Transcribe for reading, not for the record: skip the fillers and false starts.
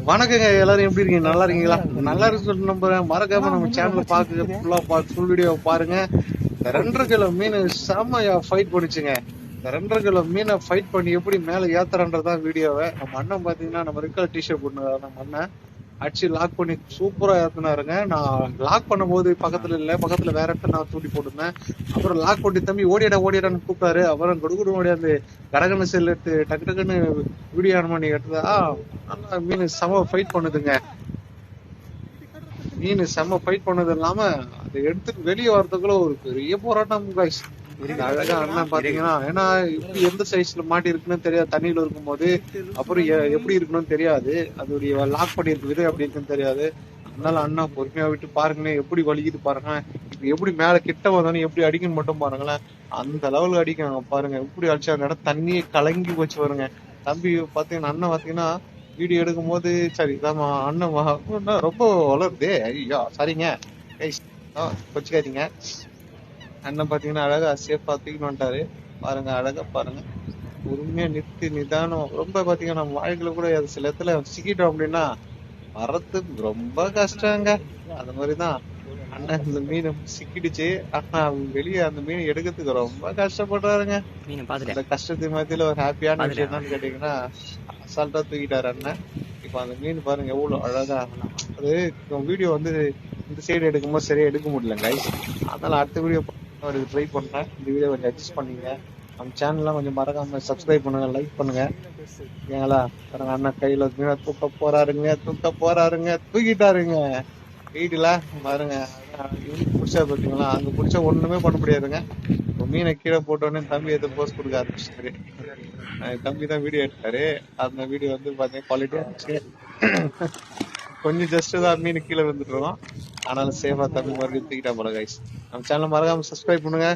வணக்கங்க, எல்லாரும் எப்படி இருக்கீங்க? நல்லா இருக்கீங்களா? நல்லா இருக்கு சொல்லி நம்புறேன். மறக்காம நம்ம சேனல்ல ஃபுல் வீடியோ பாருங்க. இந்த 2.5 கிலோ மீன் செம்மையா ஃபைட் பண்ணிச்சுங்க. இந்த 2.5 கிலோ மீனை ஃபைட் பண்ணி எப்படி மேல ஏத்துறன்றதான் வீடியோவை. நம்ம அண்ணன் பாத்தீங்கன்னா நம்ம ரெட் டிஷர்ட் போட்டு நம்ம அண்ணன் அடிச்சு லாக் பண்ணி சூப்பரா ஏத்துனாருங்க. நான் லாக் பண்ணும்போது பக்கத்துல வேற இடத்துல நான் தூண்டி போட்டிருந்தேன். அப்புறம் லாக் பண்ணி தம்பி ஓடிடான்னு கூப்பிட்டாரு. அப்புறம் கொடுக்குடு ஓடியாந்து கடகன்னு செல் எடுத்து டக்கு டக்குன்னு வீடியோ ஆன் பண்ணி எடுத்தா நல்லா மீன் செம ஃபைட் பண்ணுதுங்க. மீன் செம்ம ஃபைட் பண்ணது இல்லாம அதை எடுத்துட்டு வெளியே வரதுக்குள்ள ஒரு பெரிய போராட்டம் guys. அழகா அண்ணன் பாத்தீங்கன்னா, ஏன்னா இப்படி எந்த சைஸ்ல மாட்டி இருக்குன்னு தெரியாது தண்ணியில இருக்கும் போது. அப்புறம் எப்படி இருக்கணும்னு தெரியாது, அதோடைய லாக் பண்ணிருக்கு விதை எப்படி இருக்குன்னு தெரியாது. அதனால அண்ணா பொறுமையா விட்டு பாருங்களேன், எப்படி வலிக்குது பாருங்க. இப்ப எப்படி மேல கிட்ட வந்தோன்னு எப்படி அடிக்கணும் மட்டும் பாருங்களேன். அந்த லெவலுக்கு அடிக்காங்க பாருங்க. எப்படி அடிச்சா அந்த இடம் தண்ணியை கலங்கி வச்சு வருங்க. தம்பி பாத்தீங்கன்னா அண்ணன் பாத்தீங்கன்னா வீடியோ எடுக்கும் போது சரி இதாமா அண்ணன் ரொம்ப வளருது. ஐயோ சரிங்க கொச்சிக்காதீங்க. அண்ணன் பாத்தீங்கன்னா அழகா சேஃபா தூக்கிட்டு வந்துட்டாரு பாருங்க. அழகா பாருங்க, பொறுமையா நிதானம். ரொம்ப பாத்தீங்கன்னா நம்ம வாழ்க்கையில கூட சில இடத்துல சிக்கிட்டோம் அப்படின்னா வர்றதுக்கு ரொம்ப கஷ்டங்க. அந்த மாதிரிதான் அண்ணன் இந்த மீன் சிக்கிடுச்சு. ஆனா வெளியே அந்த மீன் எடுக்கிறதுக்கு ரொம்ப கஷ்டப்படுறாருங்க. அந்த கஷ்டத்து மத்தியில ஒரு ஹாப்பியான விஷயம் என்னன்னு கேட்டீங்கன்னா அசால்ட்டா தூக்கிட்டாரு அண்ணன். இப்ப அந்த மீன் பாருங்க எவ்வளவு அழகா. அது வீடியோ வந்து இந்த சைடு எடுக்கும்போது சரியா எடுக்க முடியல கைஸ். அதனால அடுத்த வீடியோ ட்ரை பண்றேன். இந்த வீடியோ கொஞ்சம் அட்ஜஸ்ட் பண்ணீங்க. நம்ம சேனல்லாம் கொஞ்சம் மறக்காம சப்ஸ்கிரைப் பண்ணுங்க, லைக் பண்ணுங்க. ஏங்களா பாருங்க அண்ணன் கையில மீனை தூக்க போறாருங்க தூக்கிட்டாருங்க. வீடுல பாருங்க புடிச்சா பாத்தீங்களா, அங்க புடிச்சா ஒண்ணுமே பண்ண முடியாதுங்க. மீனை கீழே போட்டோன்னே தம்பி எது போஸ்ட் கொடுக்க ஆரம்பிச்சிட்டாரு. தம்பி தான் வீடியோ எடுத்தாரு. அந்த வீடியோ வந்து பாத்தீங்கன்னா குவாலிட்டியா இருந்துச்சு. கொஞ்சம் ஜஸ்ட் தான் மீன் கீழே வந்துட்டுருக்கோம். ஆனாலும் சேஃபா தம்பி மறுபடியும் தூக்கிட்டா போல கைஸ். நம்ம சேனல் மறக்காம சப்ஸ்கிரைப் பண்ணுங்க.